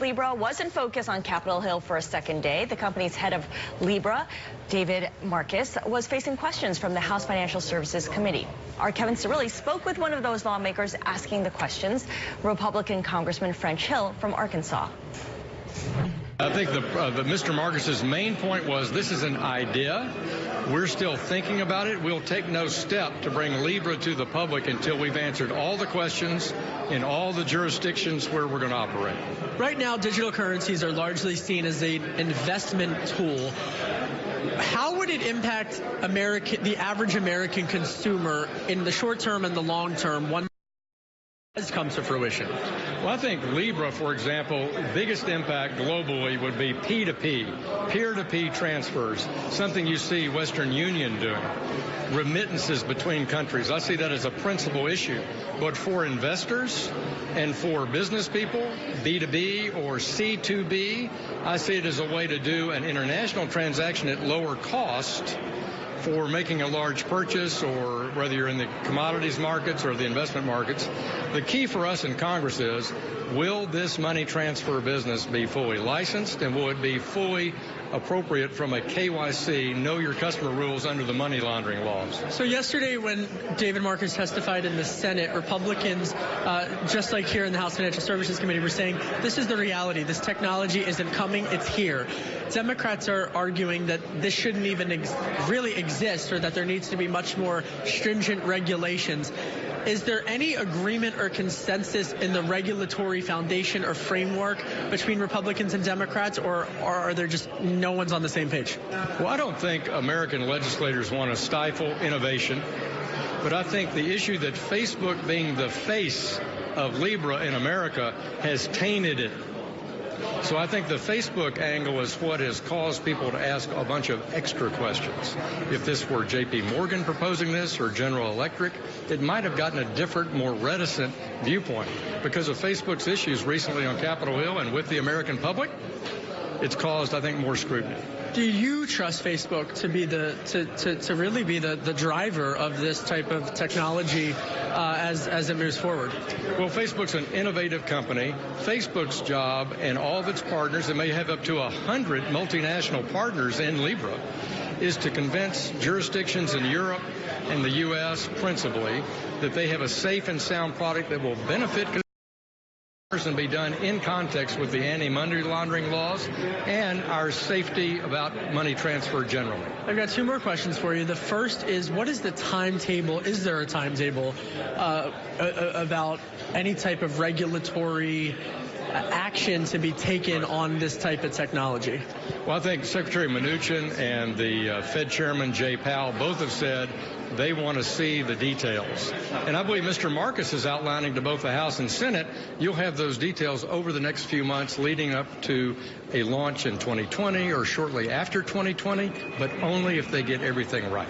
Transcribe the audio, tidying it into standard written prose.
Libra was in focus on Capitol Hill for a second day. The company's head of Libra, David Marcus, was facing questions from the House Financial Services Committee. Our Kevin Cirilli spoke with one of those lawmakers asking the questions, Republican Congressman French Hill from Arkansas. I think Mr. Marcus's main point was this is an idea. We're still thinking about it. We'll take no step to bring Libra to the public until we've answered all the questions in all the jurisdictions where we're going to operate. Right now, digital currencies are largely seen as an investment tool. How would it impact the average American consumer in the short term and the long term? One comes to fruition. Well, I think Libra, for example, biggest impact globally would be P2P, peer-to-peer transfers, something you see Western Union doing, remittances between countries. I see that as a principal issue. But for investors and for business people, B2B or C2B, I see it as a way to do an international transaction at lower cost for making a large purchase, or whether you're in the commodities markets or the investment markets. The key for us in Congress is, will this money transfer business be fully licensed, and will it be fully appropriate from a KYC, know your customer rules under the money laundering laws? So yesterday when David Marcus testified in the Senate, Republicans, just like here in the House Financial Services Committee, were saying this is the reality. This technology isn't coming, it's here. Democrats are arguing that this shouldn't even really exist, or that there needs to be much more stringent regulations. Is there any agreement or consensus in the regulatory foundation or framework between Republicans and Democrats, or are there just no one's on the same page? Well, I don't think American legislators want to stifle innovation, but I think the issue that Facebook being the face of Libra in America has tainted it. So I think the Facebook angle is what has caused people to ask a bunch of extra questions. If this were J.P. Morgan proposing this or General Electric, it might have gotten a different, more reticent viewpoint. Because of Facebook's issues recently on Capitol Hill and with the American public, it's caused, I think, more scrutiny. Do you trust Facebook to be to really be the driver of this type of technology as it moves forward? Well, Facebook's an innovative company. Facebook's job and all of its partners, and may have up to 100 multinational partners in Libra, is to convince jurisdictions in Europe and the U.S. principally that they have a safe and sound product that will benefit and be done in context with the anti-money laundering laws and our safety about money transfer generally. I've got two more questions for you. The first is, what is the timetable? Is there a timetable about any type of regulatory action to be taken on this type of technology? Well, I think Secretary Mnuchin and the Fed Chairman Jay Powell both have said they want to see the details. And I believe Mr. Marcus is outlining to both the House and Senate, you'll have those details over the next few months leading up to a launch in 2020 or shortly after 2020, but only if they get everything right.